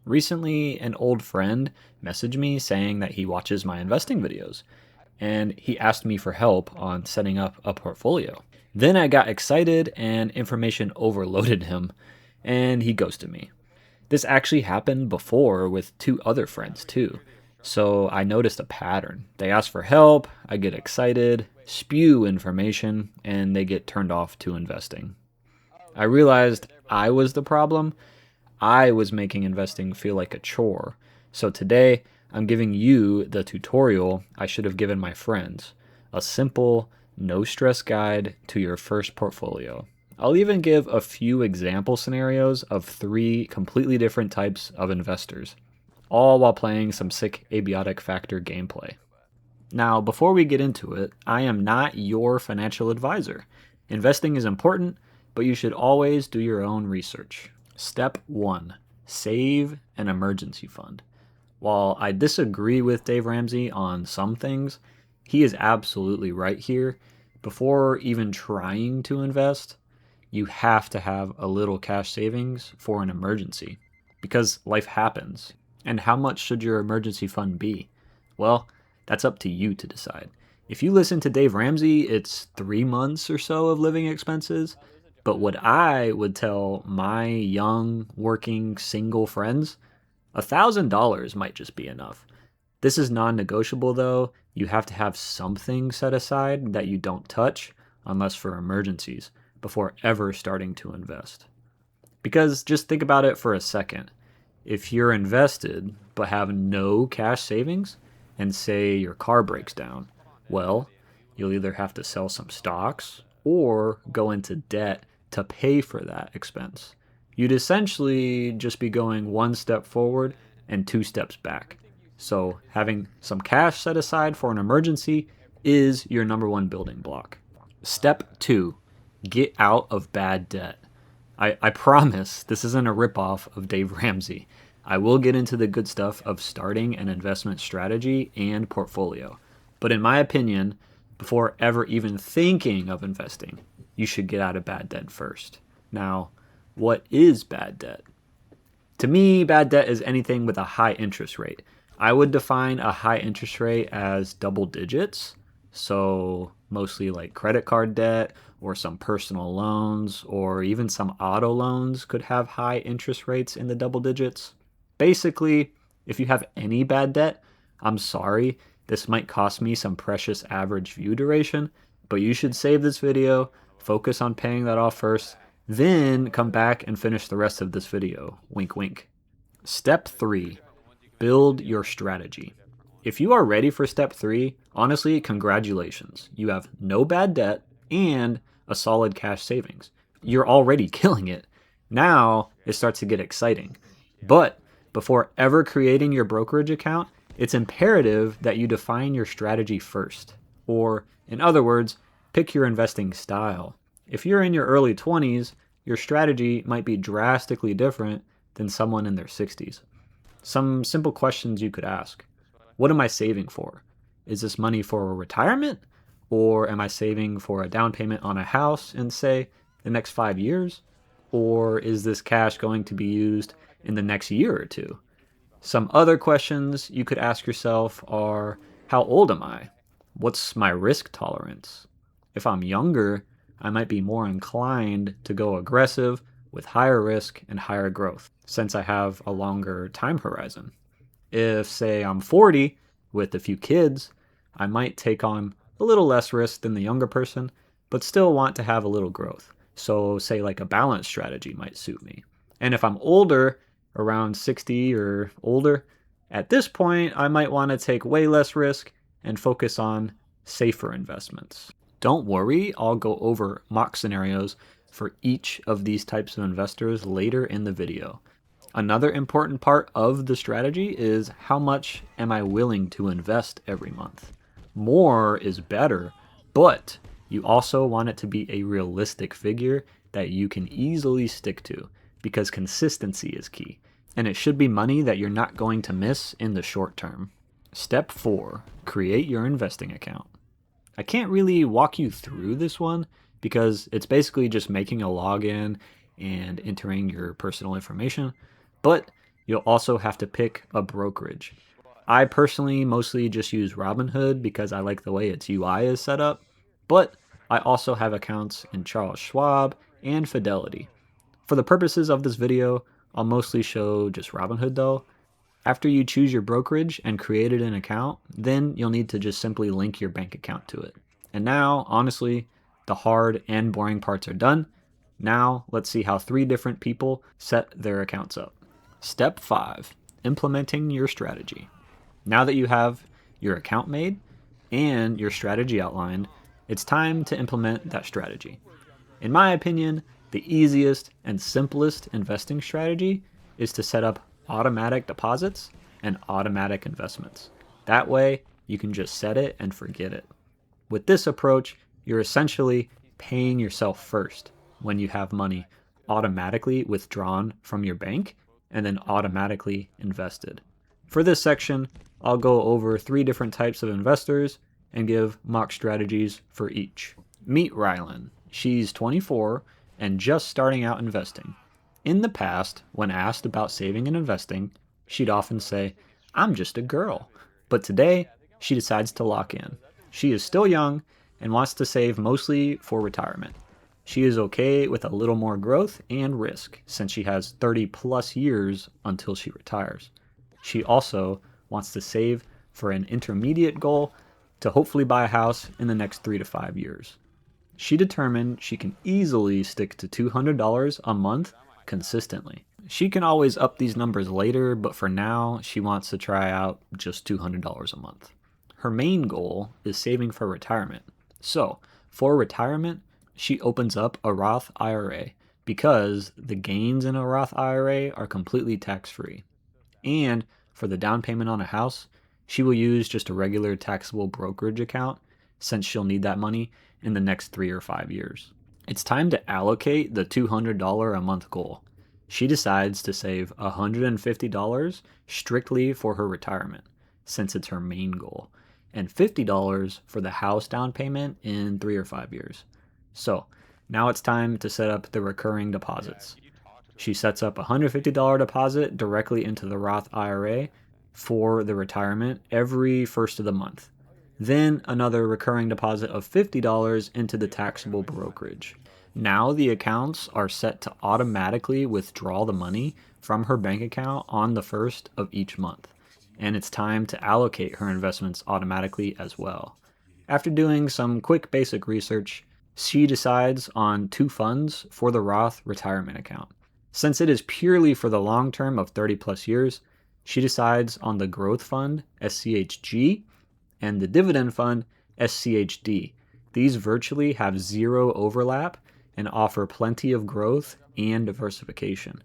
Recently, an old friend messaged me saying that he watches my investing videos, and he asked me for help on setting up a portfolio. Then I got excited and information overloaded him, and he ghosted me. This actually happened before with two other friends too. So I noticed a pattern. They ask for help, I get excited, spew information, and they get turned off to investing. I realized I was the problem. I was making investing feel like a chore. So today, I'm giving you the tutorial I should have given my friends, a simple, no stress guide to your first portfolio. I'll even give a few example scenarios of three completely different types of investors, all while playing some sick Abiotic Factor gameplay. Now, before we get into it, I am not your financial advisor. Investing is important, but you should always do your own research. Step 1. Save an emergency fund. While I disagree with Dave Ramsey on some things, he is absolutely right here. Before even trying to invest, you have to have a little cash savings for an emergency because life happens. And how much should your emergency fund be? Well, that's up to you to decide. If you listen to Dave Ramsey, it's 3 months or so of living expenses. But what I would tell my young, working, single friends, $1,000 might just be enough. This is non-negotiable though. You have to have something set aside that you don't touch unless for emergencies before ever starting to invest. Because just think about it for a second. If you're invested but have no cash savings and say your car breaks down, well, you'll either have to sell some stocks or go into debt to pay for that expense. You'd essentially just be going one step forward and 2 steps back. So having some cash set aside for an emergency is your number one building block. Step 2, get out of bad debt. I promise this isn't a ripoff of Dave Ramsey. I will get into the good stuff of starting an investment strategy and portfolio. But in my opinion, before ever even thinking of investing, you should get out of bad debt first. Now, what is bad debt? To me, bad debt is anything with a high interest rate. I would define a high interest rate as double digits, so mostly like credit card debt or some personal loans or even some auto loans could have high interest rates in the double digits. Basically, if you have any bad debt, I'm sorry, this might cost me some precious average view duration, but you should save this video, focus on paying that off first, then come back and finish the rest of this video. Wink, wink. Step 3, build your strategy. If you are ready for step 3, honestly, congratulations. You have no bad debt and a solid cash savings. You're already killing it. Now it starts to get exciting. But before ever creating your brokerage account, it's imperative that you define your strategy first. Or, in other words, pick your investing style. If you're in your early 20s, your strategy might be drastically different than someone in their 60s. Some simple questions you could ask. What am I saving for? Is this money for retirement? Or am I saving for a down payment on a house in, say, the next 5 years? Or is this cash going to be used in the next year or two? Some other questions you could ask yourself are, how old am I? What's my risk tolerance? If I'm younger, I might be more inclined to go aggressive with higher risk and higher growth, since I have a longer time horizon. If, say, I'm 40 with a few kids, I might take on a little less risk than the younger person, but still want to have a little growth. So, say, like a balanced strategy might suit me. And if I'm older, around 60 or older, at this point, I might want to take way less risk and focus on safer investments. Don't worry, I'll go over mock scenarios for each of these types of investors later in the video. Another important part of the strategy is how much am I willing to invest every month. More is better, but you also want it to be a realistic figure that you can easily stick to, because consistency is key, and it should be money that you're not going to miss in the short term. Step 4, create your investing account. I can't really walk you through this one because it's basically just making a login and entering your personal information, but You'll also have to pick a brokerage. I personally mostly just use Robinhood because I like the way its UI is set up, but I also have accounts in Charles Schwab and Fidelity. For the purposes of this video, I'll mostly show just Robinhood though. After you choose your brokerage and created an account, then you'll need to just simply link your bank account to it. And now, honestly, the hard and boring parts are done. Now, let's see how 3 different people set their accounts up. Step 5, implementing your strategy. Now that you have your account made and your strategy outlined, it's time to implement that strategy. In my opinion, the easiest and simplest investing strategy is to set up automatic deposits and automatic investments. That way, you can just set it and forget it. With this approach, you're essentially paying yourself first when you have money automatically withdrawn from your bank and then automatically invested. For this section, I'll go over 3 different types of investors and give mock strategies for each. Meet Rylan. She's 24 and just starting out investing. In the past, when asked about saving and investing, she'd often say, "I'm just a girl." But today, she decides to lock in. She is still young and wants to save mostly for retirement. She is okay with a little more growth and risk since she has 30 plus years until she retires. She also wants to save for an intermediate goal to hopefully buy a house in the next 3 to 5 years. She determined she can easily stick to $200 a month consistently. She can always up these numbers later, but for now, she wants to try out just $200 a month. Her main goal is saving for retirement. So, for retirement, she opens up a Roth IRA because the gains in a Roth IRA are completely tax-free. And for the down payment on a house, she will use just a regular taxable brokerage account since she'll need that money in the next 3 or 5 years. It's time to allocate the $200 a month goal. She decides to save $150 strictly for her retirement, since it's her main goal, and $50 for the house down payment in 3 or 5 years. So, now it's time to set up the recurring deposits. She sets up a $150 deposit directly into the Roth IRA for the retirement every first of the month. Then another recurring deposit of $50 into the taxable brokerage. Now the accounts are set to automatically withdraw the money from her bank account on the first of each month, and it's time to allocate her investments automatically as well. After doing some quick basic research, she decides on 2 funds for the Roth retirement account. Since it is purely for the long term of 30 plus years, she decides on the growth fund, SCHG, and the dividend fund, SCHD. These virtually have 0 overlap and offer plenty of growth and diversification.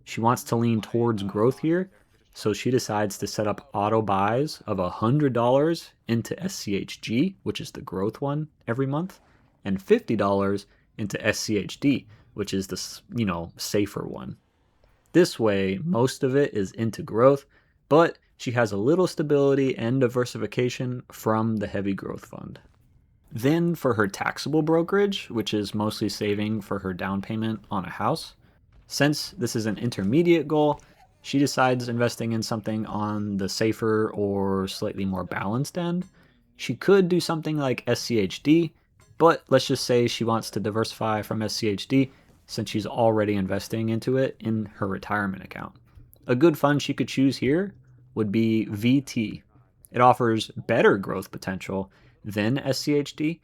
She wants to lean towards growth here, so she decides to set up auto buys of $100 into SCHG, which is the growth one, every month, and $50 into SCHD, which is the safer one. This way, most of it is into growth, but she has a little stability and diversification from the heavy growth fund. Then for her taxable brokerage, which is mostly saving for her down payment on a house, since this is an intermediate goal, she decides investing in something on the safer or slightly more balanced end. She could do something like SCHD, but let's just say she wants to diversify from SCHD since she's already investing into it in her retirement account. A good fund she could choose here would be VT. It offers better growth potential than SCHD,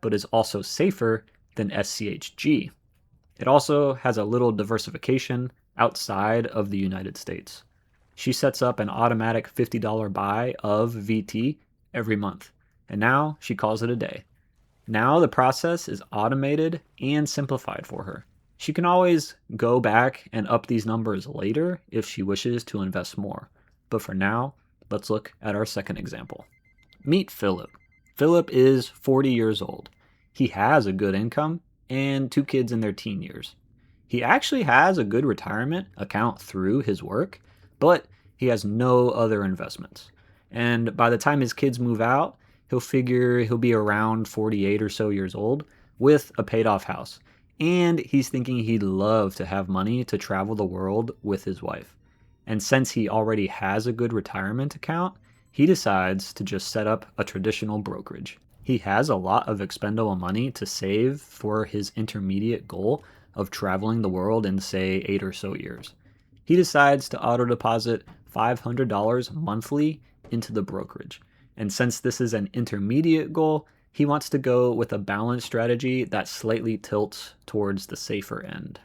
but is also safer than SCHG. It also has a little diversification outside of the United States. She sets up an automatic $50 buy of VT every month, and now she calls it a day. Now the process is automated and simplified for her. She can always go back and up these numbers later if she wishes to invest more. But for now, let's look at our second example. Meet Philip. Philip is 40 years old. He has a good income and 2 kids in their teen years. He actually has a good retirement account through his work, but he has no other investments. And by the time his kids move out, he'll figure he'll be around 48 or so years old with a paid off house. And he's thinking he'd love to have money to travel the world with his wife. And since he already has a good retirement account, he decides to just set up a traditional brokerage. He has a lot of expendable money to save for his intermediate goal of traveling the world in, say, 8 or so years. He decides to auto deposit $500 monthly into the brokerage. And since this is an intermediate goal, he wants to go with a balanced strategy that slightly tilts towards the safer end.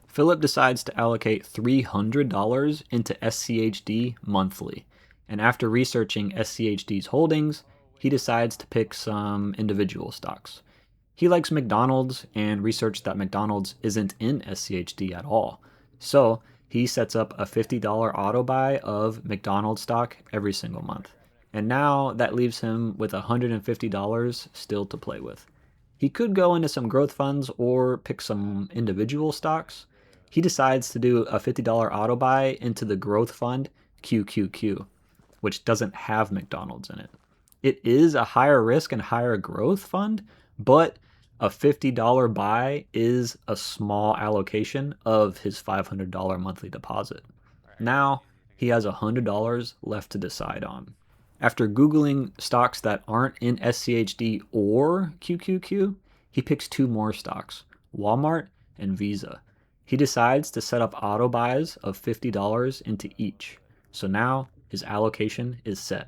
Philip decides to allocate $300 into SCHD monthly. And after researching SCHD's holdings, he decides to pick some individual stocks. He likes McDonald's and researched that McDonald's isn't in SCHD at all. So he sets up a $50 auto buy of McDonald's stock every single month. And now that leaves him with $150 still to play with. He could go into some growth funds or pick some individual stocks. He decides to do a $50 auto buy into the growth fund QQQ, which doesn't have McDonald's in it. It is a higher risk and higher growth fund, but a $50 buy is a small allocation of his $500 monthly deposit. Now he has $100 left to decide on. After Googling stocks that aren't in SCHD or QQQ, he picks two more stocks, Walmart and Visa. He decides to set up auto buys of $50 into each. So now his allocation is set.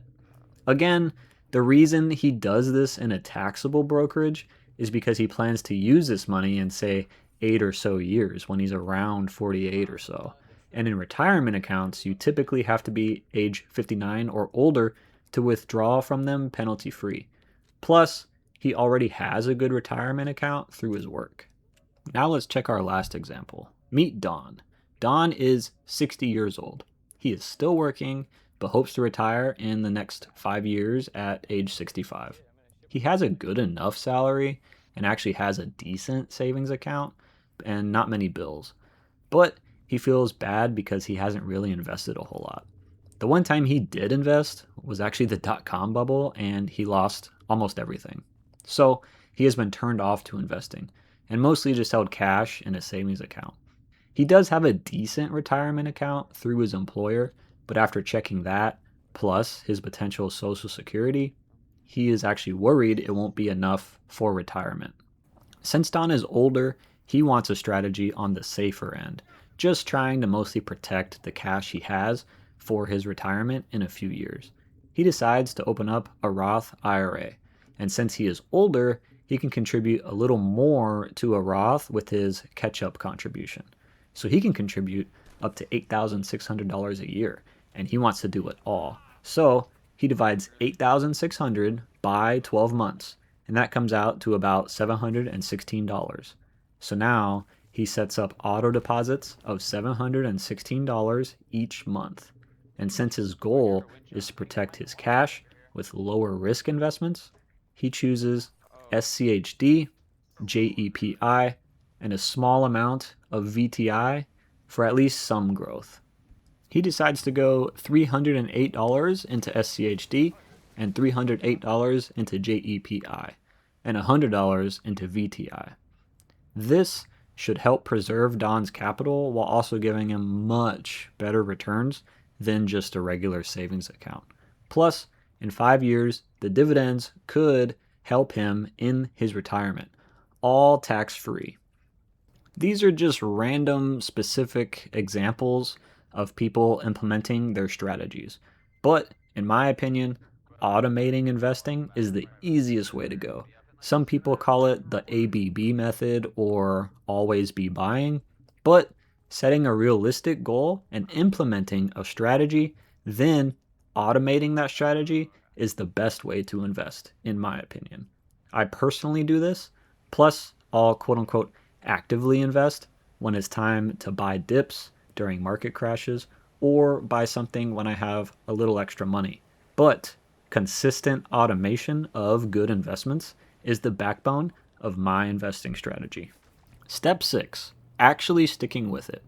Again, the reason he does this in a taxable brokerage is because he plans to use this money in, say, 8 or so years when he's around 48 or so. And in retirement accounts, you typically have to be age 59 or older to withdraw from them penalty-free. Plus, he already has a good retirement account through his work. Now let's check our last example. Meet Don. Don is 60 years old. He is still working, but hopes to retire in the next 5 years at age 65. He has a good enough salary and actually has a decent savings account and not many bills. But he feels bad because he hasn't really invested a whole lot. The one time he did invest was actually the dot-com bubble, and he lost almost everything. So he has been turned off to investing and mostly just held cash in a savings account. He does have a decent retirement account through his employer, but after checking that, plus his potential Social Security, he is actually worried it won't be enough for retirement. Since Don is older, he wants a strategy on the safer end, just trying to mostly protect the cash he has for his retirement in a few years. He decides to open up a Roth IRA, and since he is older, he can contribute a little more to a Roth with his catch-up contribution. So he can contribute up to $8,600 a year, and he wants to do it all. So he divides $8,600 by 12 months, and that comes out to about $716. So now he sets up auto deposits of $716 each month. And since his goal is to protect his cash with lower risk investments, he chooses SCHD, JEPI, and a small amount of VTI for at least some growth. He decides to go $308 into SCHD and $308 into JEPI and $100 into VTI. This should help preserve Don's capital while also giving him much better returns than just a regular savings account. Plus, in 5 years, the dividends could help him in his retirement, all tax-free. These are just random specific examples of people implementing their strategies. But in my opinion, automating investing is the easiest way to go. Some people call it the ABB method or always be buying, but setting a realistic goal and implementing a strategy, then automating that strategy is the best way to invest, in my opinion. I personally do this, plus I'll quote-unquote actively invest when it's time to buy dips during market crashes or buy something when I have a little extra money. But consistent automation of good investments is the backbone of my investing strategy. Step 6, actually sticking with it.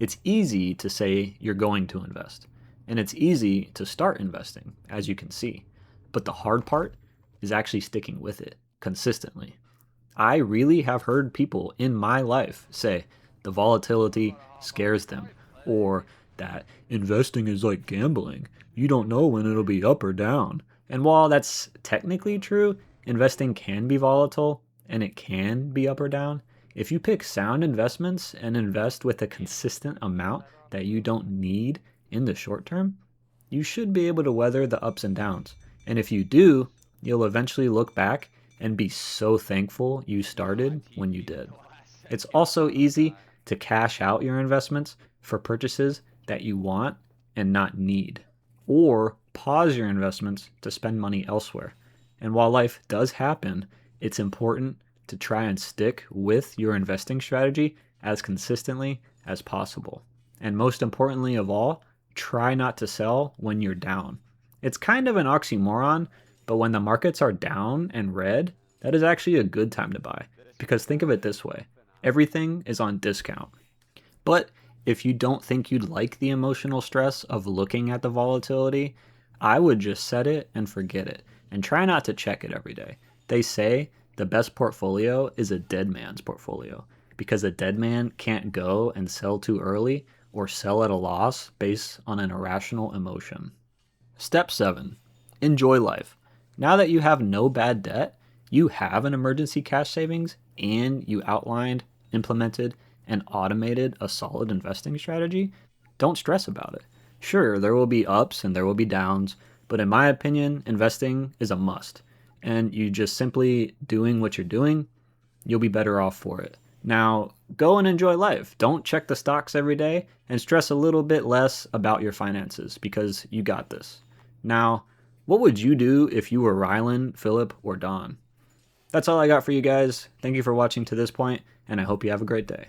It's easy to say you're going to invest, and it's easy to start investing, as you can see. But the hard part is actually sticking with it consistently. I really have heard people in my life say the volatility scares them, or that investing is like gambling. You don't know when it'll be up or down. And while that's technically true, investing can be volatile and it can be up or down. If you pick sound investments and invest with a consistent amount that you don't need in the short term, you should be able to weather the ups and downs. And if you do, you'll eventually look back and be so thankful you started when you did. It's also easy to cash out your investments for purchases that you want and not need, or pause your investments to spend money elsewhere. And while life does happen, it's important to try and stick with your investing strategy as consistently as possible. And most importantly of all, try not to sell when you're down. It's kind of an oxymoron, but when the markets are down and red, that is actually a good time to buy. Because think of it this way, everything is on discount. But if you don't think you'd like the emotional stress of looking at the volatility, I would just set it and forget it, and try not to check it every day. They say the best portfolio is a dead man's portfolio, because a dead man can't go and sell too early or sell at a loss based on an irrational emotion. Step 7. Enjoy life. Now that you have no bad debt, you have an emergency cash savings, and you outlined, implemented, and automated a solid investing strategy, don't stress about it. Sure, there will be ups and there will be downs, but in my opinion, investing is a must. And you just simply doing what you're doing, you'll be better off for it. Now, go and enjoy life. Don't check the stocks every day and stress a little bit less about your finances because you got this. Now, what would you do if you were Rylan, Philip, or Don? That's all I got for you guys. Thank you for watching to this point, and I hope you have a great day.